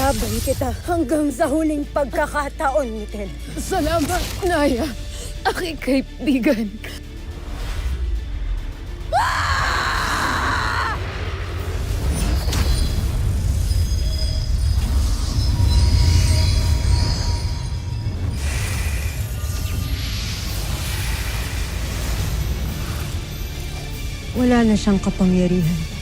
Ilalaban kita hanggang sa huling pagkakataon, Miguel. Salamat, Naya. Aking kaibigan. Wala na siyang kapangyarihan.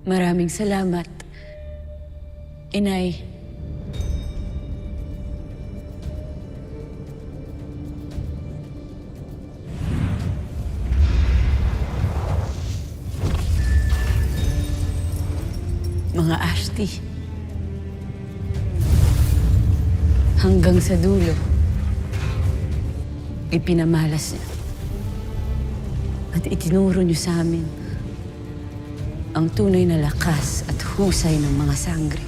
Maraming salamat, Inay. Mga Ashti, hanggang sa dulo, ipinamalas niya at itinuro niyo sa amin ang tunay na lakas at husay ng mga sangre.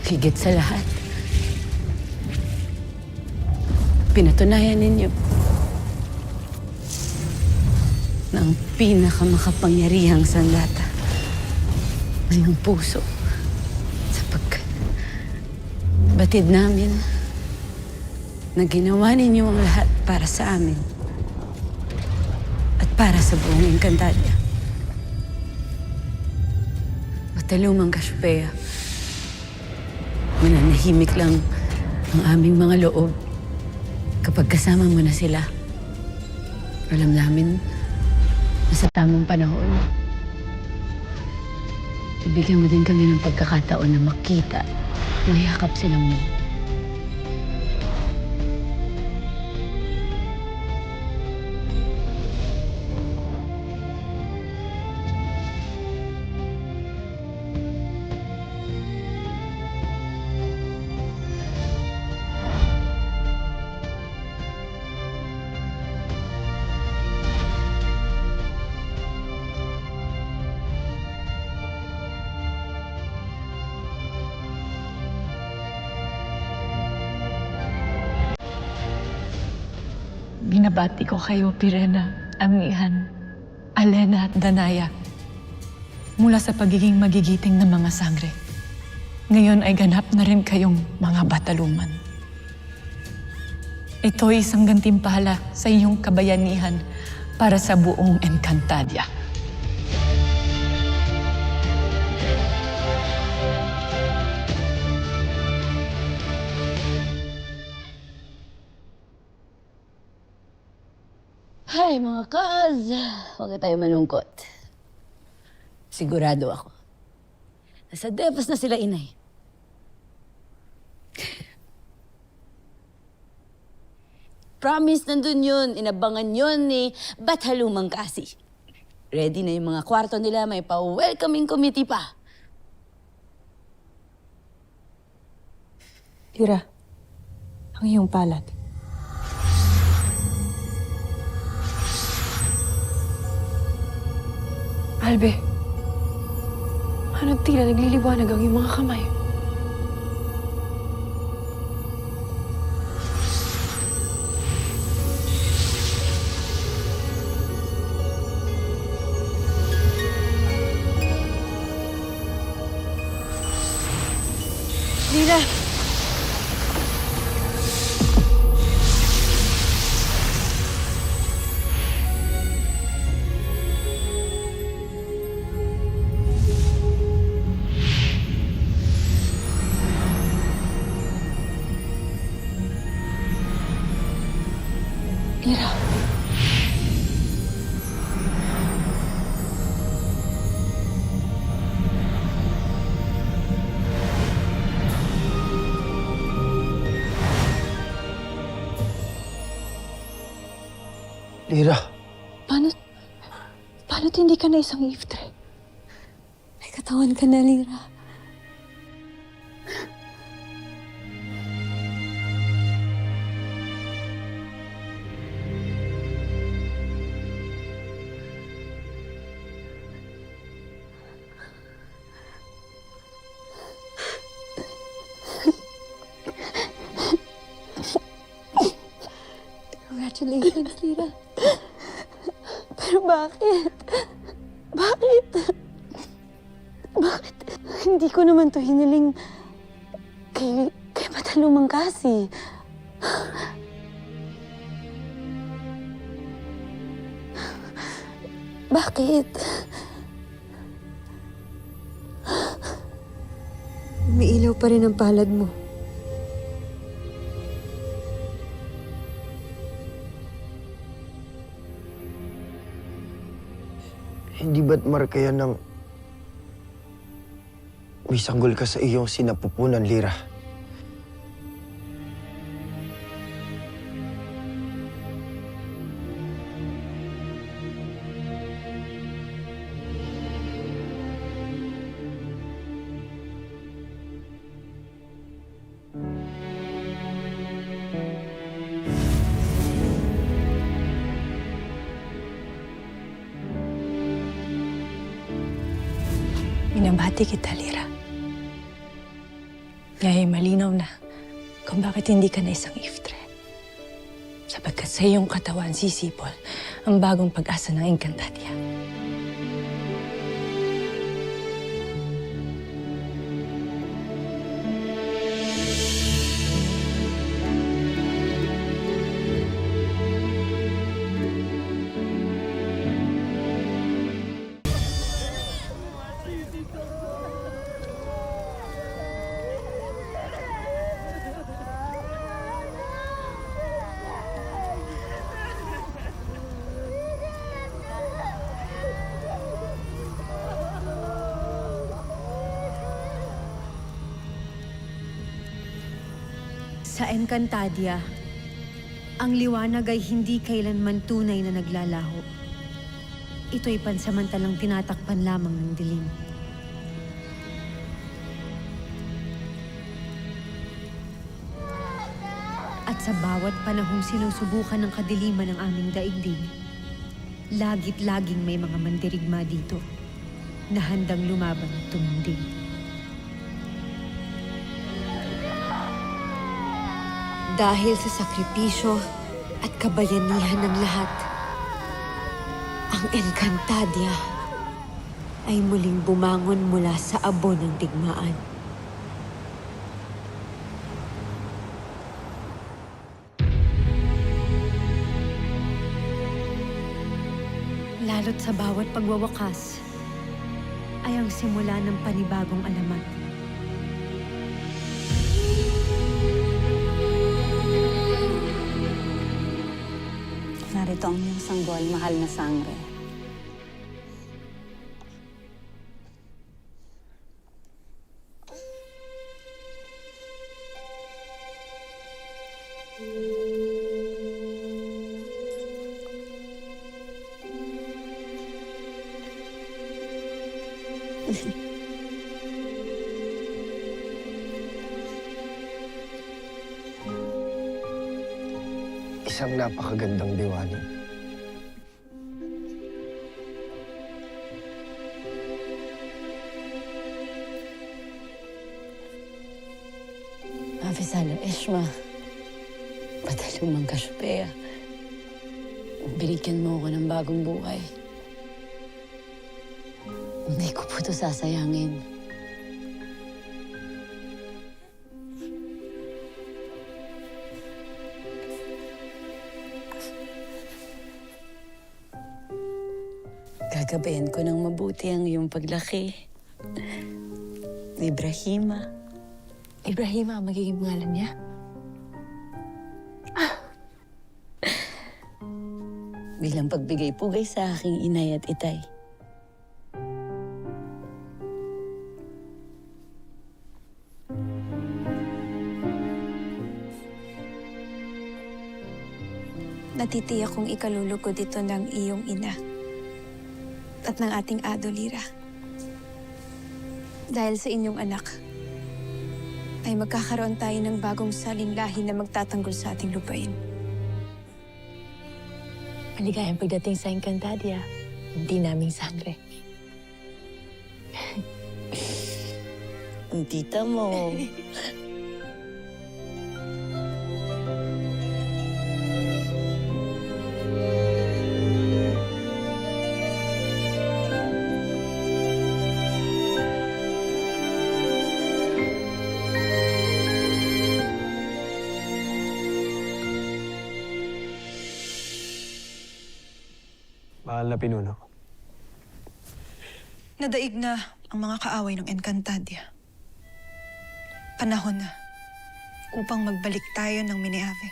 Higit sa lahat, pinatunayan ninyo na ang pinakamakapangyarihang sandata ay ang puso, sapagkat batid namin na ginawa ninyo ang lahat para sa amin at para sa buong Encantadia. Matalumang Cassiopeia, mananahimik lang ang aming mga loob kapag kasama mo na sila. Alam namin na sa tamang panahon, ibigyan mo din kami ng pagkakataon na makita na yakap silang mo. Binabati ko kayo, Pirena, Amihan, Alena at Danaya. Mula sa pagiging magigiting ng mga sangre, ngayon ay ganap na rin kayong mga bataluman. Ito ay isang gantimpala sa inyong kabayanihan para sa buong Encantadia. Hi, mga kaz! Huwag na tayo malungkot. Sigurado ako. Nasa Devas na sila, Inay. Promise, nandun yun. Inabangan yun ni Bathalumang Kasi. Ready na yung mga kwarto nila. May pa-welcoming committee pa. Tira, ang iyong palad. Albe, anong tila nagliliwanag ang iyong mga kamay? Lila! Ira. Lira, Paano't hindi ka na isang iftre? May katawan ka na, Lira. Congratulations, Lira. Pero bakit? Bakit? Bakit? Hindi ko naman to hiniling kay Matalumang kasi. Bakit? Umiilaw pa rin ang palad mo. Hindi ba't marka yan ng may sanggol ka sa iyong sinapupunan, Lira? Binabati kita, Lira. Ngayon malinaw na kung bakit hindi ka na isang iftre. Sapagkat sa iyong katawan sisipol ang bagong pag-asa ng Encantadia. Sa Encantadia, ang liwanag ay hindi kailanman tunay na naglalaho. Ito'y pansamantalang tinatakpan lamang ng dilim. At sa bawat panahong sinusubukan ng kadiliman ng aming daigdig, lagit laging may mga mandirigma dito na handang lumaban at tumindig. Dahil sa sakripisyo at kabayanihan ng lahat, ang Encantadia ay muling bumangon mula sa abo ng digmaan. Lalo't sa bawat pagwawakas ay ang simula ng panibagong alamat. Narito ang iyong sanggol, mahal na sangre. Isang napakagandang diwani. Mafisano Eshma, Matalumang Kasyupea, binigyan mo ako ng bagong buhay. Hindi ko po ito sasayangin. Gagabayan ko ng mabuti ang iyong paglaki. Ibrahima. Ibrahima ang magiging pangalan niya? Bilang pagbigay-pugay sa aking inay at itay. Natitiyak kong ikalulugod ito ng iyong ina at ng ating ado, Lira. Dahil sa inyong anak, ay magkakaroon tayo ng bagong saling lahi na magtatanggol sa ating lupain. Maligayang pagdating sa Encantadia, hindi naming sangre. Ang tita mo. Mahal na pinuno. Nadaig na ang mga kaaway ng Encantadia. Panahon na upang magbalik tayo ng Mineave.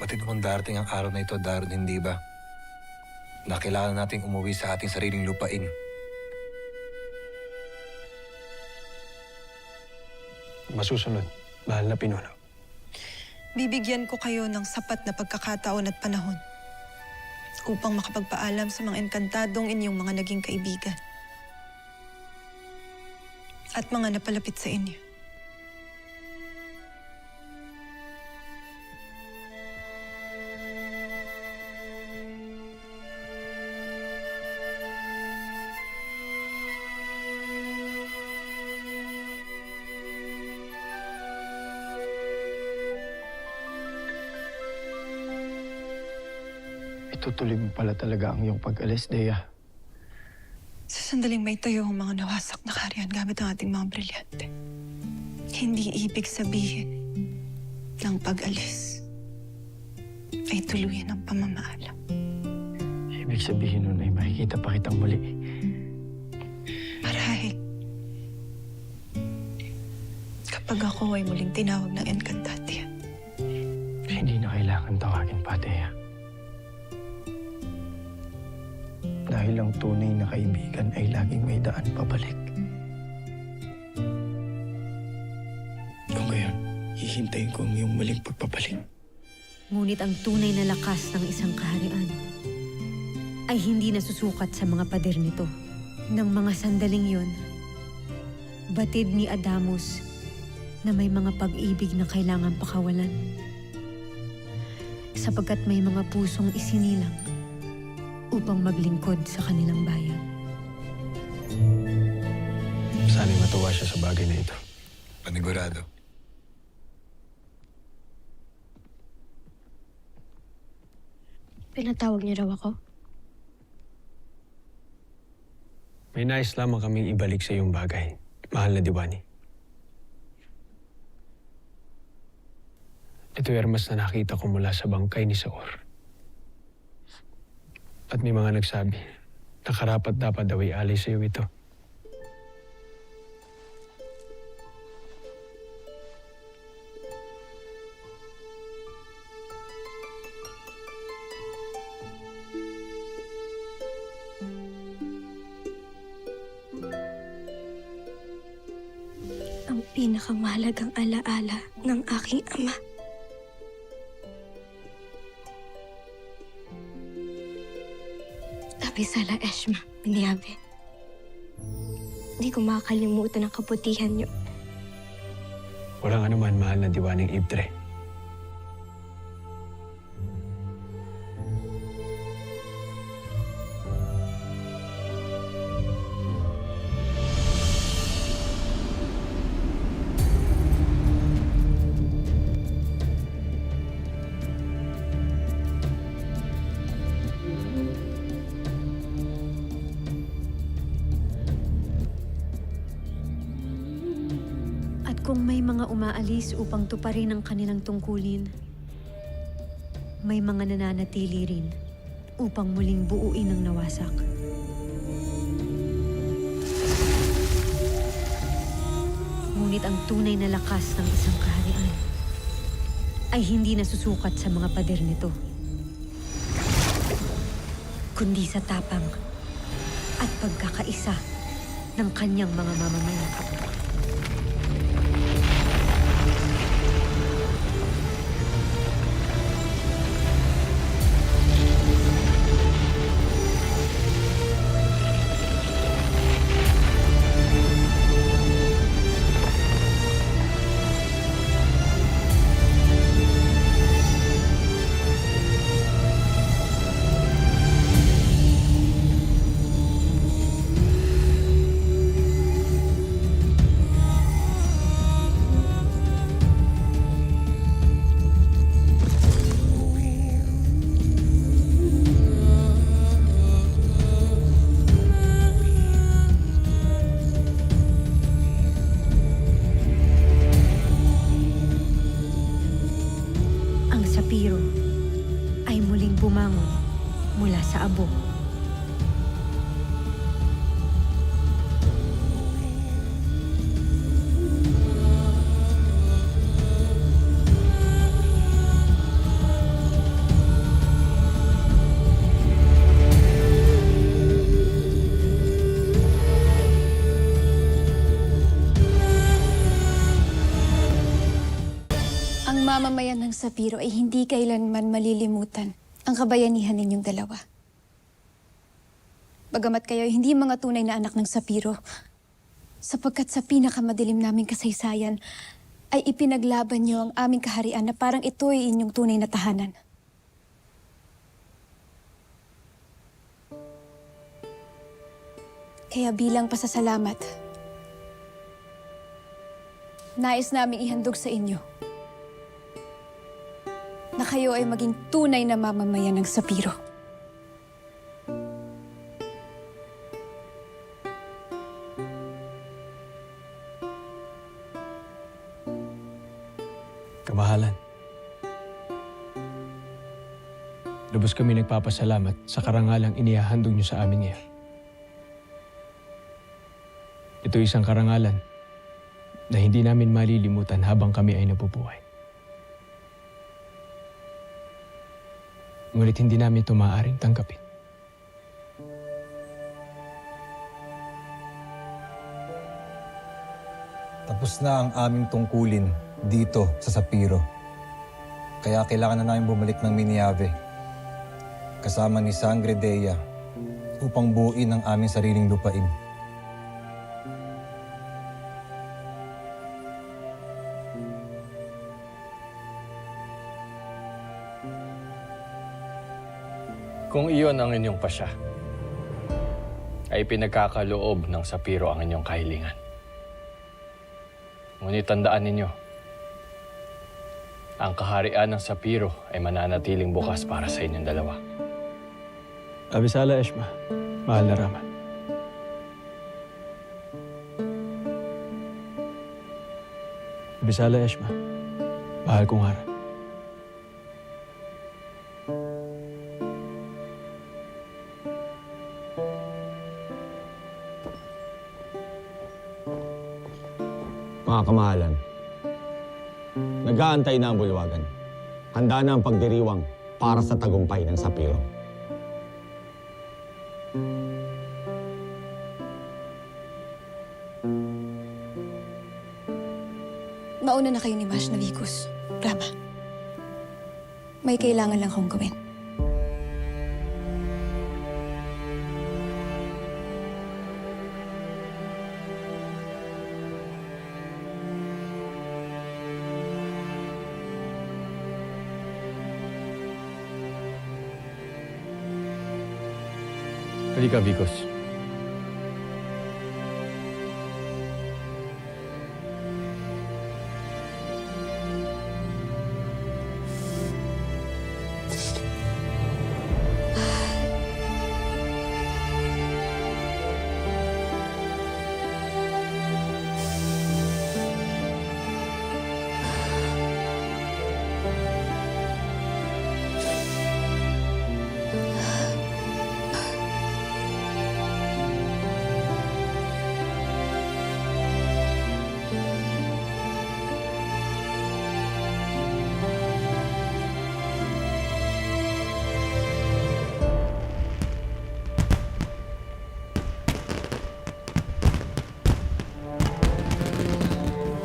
Pati naman darating ang araw na ito, Daron, hindi ba? Na kailangan nating umuwi sa ating sariling lupain. Masusunod, mahal na pinuno. Bibigyan ko kayo ng sapat na pagkakataon at panahon upang makapagpaalam sa mga Encantadong inyong mga naging kaibigan at mga napalapit sa inyo. Itutuloy mo pala talaga ang iyong pag-alis, Dea. Sa sandaling may tayo ang mga nawasak na kaharian gamit ang ating mga brilyante. Hindi ibig sabihin ng pag-alis ay tuluyan ng pamamaalam. Ibig sabihin nun ay makikita pa kitang muli. Marahil, kapag ako ay muling tinawag ng Encantadia, Hindi na kailangan tawagin pa, Dea. Dahil ang tunay na kaibigan ay laging may daan pabalik. Kung gayon, hihintayin ko ang iyong muling pagpabalik. Ngunit ang tunay na lakas ng isang kaharian ay hindi nasusukat sa mga pader nito. Nang mga sandaling yon, batid ni Adamus na may mga pag-ibig na kailangan pakawalan. Sapagkat may mga pusong isinilang upang maglingkod sa kanilang bayan. Sana'y matuwa siya sa bagay na ito. Panigurado. Pinatawag niyo raw ako? May nais lamang kaming ibalik sa iyong bagay, mahal na Diwani. Ito'y armas na nakita ko mula sa bangkay ni Saor. At may mga nagsabi na karapat dapat daw alay sa iyo ito. Ang pinakamahalagang alaala ng aking ama. Abisala Eshma, Mineave. Hindi ko makakalimutan ang kabutihan niyo. Walang anuman, mahal na Diwaning Ibtre. At kung may mga umaalis upang tuparin ang kanilang tungkulin, may mga nananatili rin upang muling buuin ang nawasak. Ngunit ang tunay na lakas ng isang kaharian ay hindi nasusukat sa mga pader nito, kundi sa tapang at pagkakaisa ng kanyang mga mamamayan. Sapiro ay muling bumangon mula sa abo mamamayan ng Sapiro ay hindi kailanman malilimutan ang kabayanihan ninyong dalawa. Bagamat kayo ay hindi mga tunay na anak ng Sapiro, sapagkat sa pinakamadilim naming kasaysayan ay ipinaglaban niyo ang aming kaharian na parang ito ay inyong tunay na tahanan. Kaya bilang pasasalamat, nais naming ihandog sa inyo na kayo ay maging tunay na mamamayan ng Sapiro. Kamahalan. Lubos kami nagpapasalamat sa karangalang inihahandog niyo sa amin ngayon. Ito isang karangalan na hindi namin malilimutan habang kami ay nabubuhay. Ngunit hindi namin ito maaaring tanggapin. Tapos na ang aming tungkulin dito sa Sapiro. Kaya kailangan na namin bumalik ng Miniave kasama ni Sangre Dea upang buuin ang aming sariling lupain. Kung iyon ang inyong pasya, ay pinagkakaloob ng Sapiro ang inyong kahilingan. Ngunit tandaan ninyo, ang kaharian ng Sapiro ay mananatiling bukas para sa inyong dalawa. Abisala Eshma, mahal na Rama. Abisala Eshma, mahal kong Hara. Mga kamahalan, nag-aantay na ang bulwagan. Handa na ang pagdiriwang para sa tagumpay ng Sapiro. Mauna na kayo ni Mash na Vicus. Rama, may kailangan lang akong gawin. Halika, Vicos.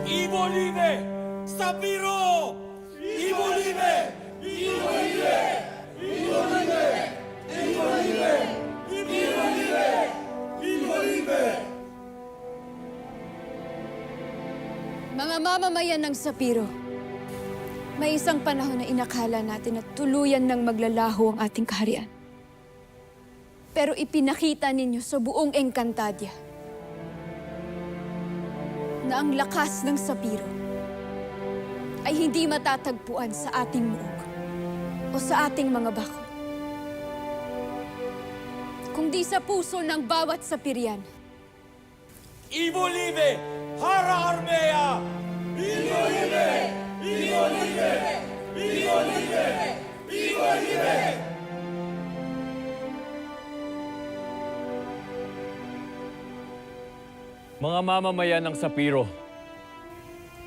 Ibolime! Sapiro! Ibolime! Ibolime! Ibolime! Ibolime! Ibolime! Ibolime! Mga mamamayan ng Sapiro, may isang panahon na inakala natin na tuluyan ng maglalaho ang ating kaharian. Pero ipinakita ninyo sa buong Encantadia na ang lakas ng Sapiro ay hindi matatagpuan sa ating muog o sa ating mga bako, kundi sa puso ng bawat Sapirian. Ibolime! Hara Armea! Ibolime! Ibolime! Ibolime! Ibolime! Mga mamamayan ng Sapiro,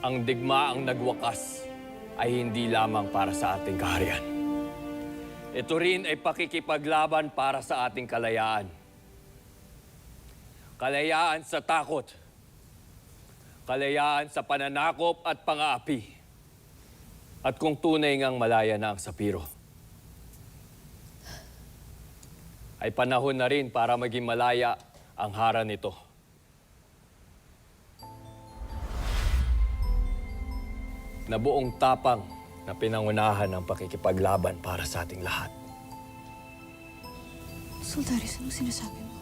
ang digmaang nagwakas ay hindi lamang para sa ating kaharian. Ito rin ay pakikipaglaban para sa ating kalayaan. Kalayaan sa takot. Kalayaan sa pananakop at pang-aapi. At kung tunay ngang malaya na ang Sapiro, ay panahon na rin para maging malaya ang hara nito. Na buong tapang na pinangunahan ng pakikipaglaban para sa ating lahat. Sultaris, anong sinasabi mo?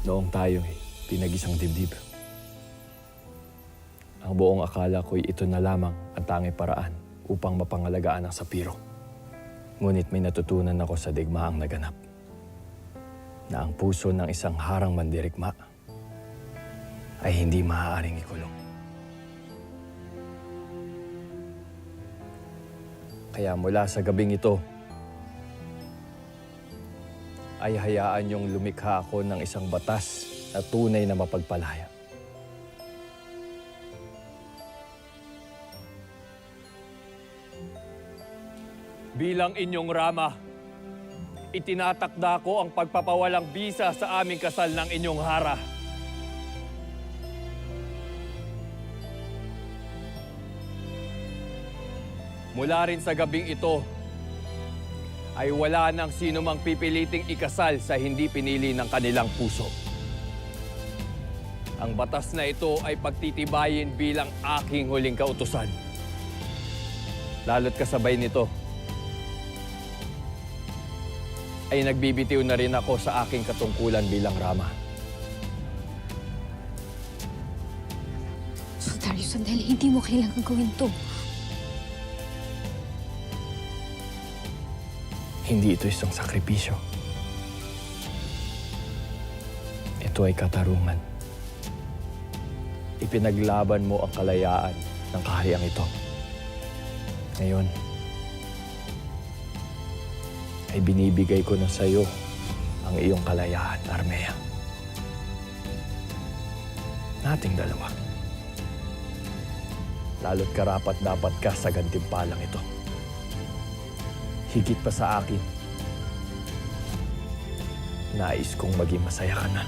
Noong tayo'y pinag-isang dibdib, ang buong akala ko'y ito na lamang ang tanging paraan upang mapangalagaan ang Sapiro. Ngunit may natutunan ako sa digmaang naganap na ang puso ng isang harang mandirigma ay hindi maaaring ikulong. Kaya mula sa gabing ito, ay hayaan niyong lumikha ako ng isang batas na tunay na mapagpalaya. Bilang inyong rama, itinatakda ko ang pagpapawalang bisa sa aming kasal ng inyong hara. Mula rin sa gabing ito, ay wala nang sino mang pipiliting ikasal sa hindi pinili ng kanilang puso. Ang batas na ito ay pagtitibayin bilang aking huling kautusan. Lalo't kasabay nito, ay nagbibitiw na rin ako sa aking katungkulan bilang rama. Sultaris, sandali, hindi mo kailangan gawin to. Hindi ito isang sakripisyo. Ito ay katarungan. Ipinaglaban mo ang kalayaan ng kahariang ito. Ngayon, ay binibigay ko na sa iyo ang iyong kalayaan, Armea. Nating dalawa. Lalo't karapat dapat ka sa gantimpalang ito. Higit pa sa akin, nais kong maging masaya ka na.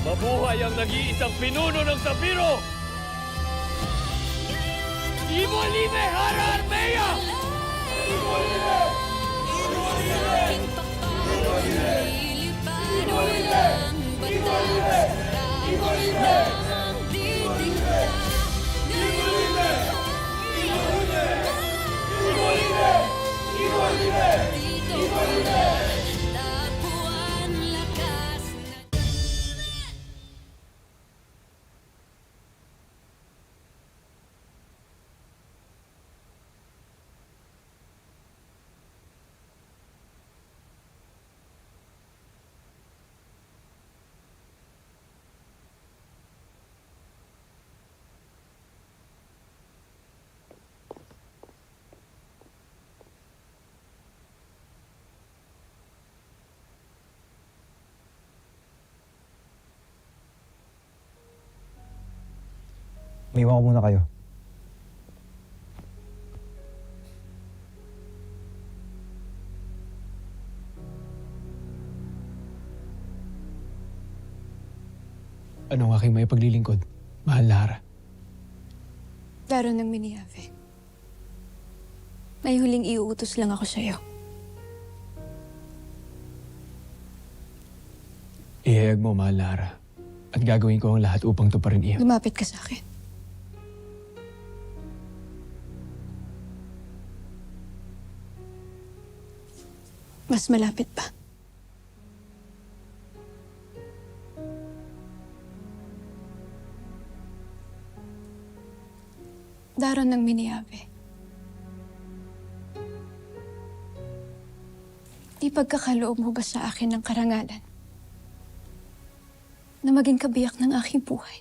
Mabuhay ang nag-iisang pinuno ng Sapiro! Imo Libe Hara Armea! Imo Libe! Imo Libe! Imo Libe! Imo Libe! Imo Libe! Imo Libe! Umiwan ko muna kayo. Anong aking may paglilingkod, mahal na Hara? Daro ng Miniave. May huling iuutos lang ako sa'yo. Ihayag mo, mahal na Hara. At gagawin ko ang lahat upang tuparin iyon. Lumapit ka sa akin. Mas malapit pa. Daron ng Miniave. Ipagkakaloob mo ba sa akin ng karangalan na maging kabiyak ng aking buhay?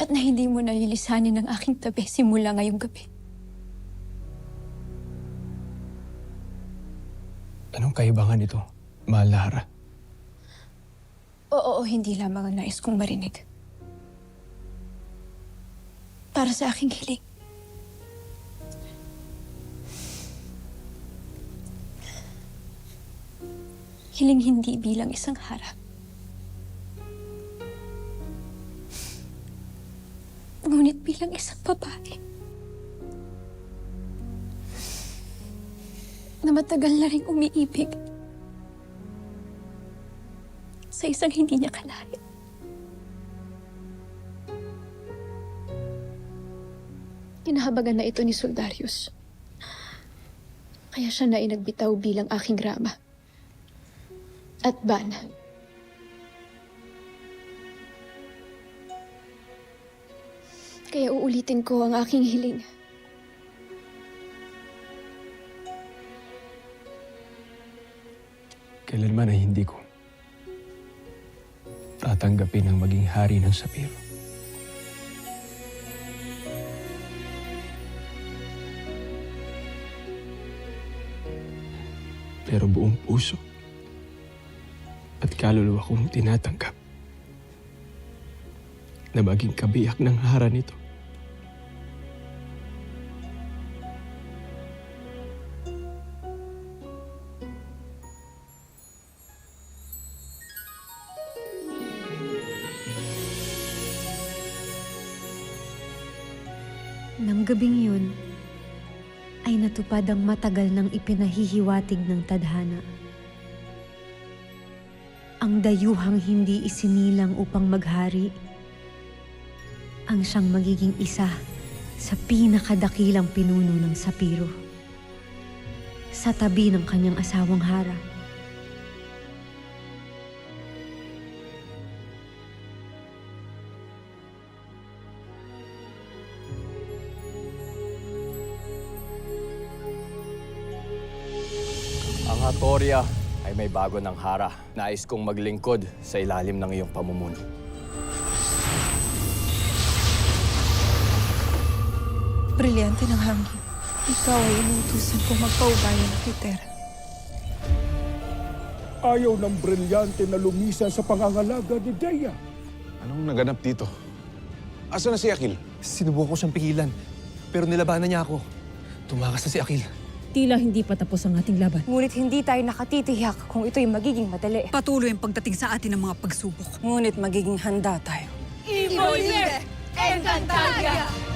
At na hindi mo nalilisanin ng aking tabi simula ngayong gabi? Anong kaibangan ito, mahal na Hara? Oo, hindi lamang ang nais kong marinig. Para sa aking hiling. Hiling hindi bilang isang harap. Ngunit bilang isang babae. Na matagal na rin umiibig sa isang hindi niya kalahin. Kinahabagan na ito ni Soldarius. Kaya siya na inagbitaw bilang aking rama. At bana. Kaya uulitin ko ang aking hiling. Kailanman ay hindi ko tatanggapin ang maging hari ng Sapiro. Pero buong puso at kaluluwa kong tinatanggap na maging kabiyak ng hara nito. Nang gabing yun, ay natupad ang matagal nang ipinahihiwatig ng tadhana. Ang dayuhang hindi isinilang upang maghari, ang siyang magiging isa sa pinakadakilang pinuno ng Sapiro, sa tabi ng kanyang asawang Hara. Ang Hatoria ay may bago ng hara. Nais kong maglingkod sa ilalim ng iyong pamumuno. Brilyante ng hangin. Ikaw ay inutusan kong magpaubayan kay Terra. Ayaw ng brilyante na lumisan sa pangangalaga ni Dea. Anong naganap dito? Asa na si Akil? Sinubukan ko siyang pigilan, pero nilabanan niya ako. Tumakas na si Akil. Tila hindi pa tapos ang ating laban. Ngunit hindi tayo nakatitiyak kung ito'y magiging madali. Patuloy ang pagdating sa atin ng mga pagsubok. Ngunit magiging handa tayo. Ibolire! Encantadia!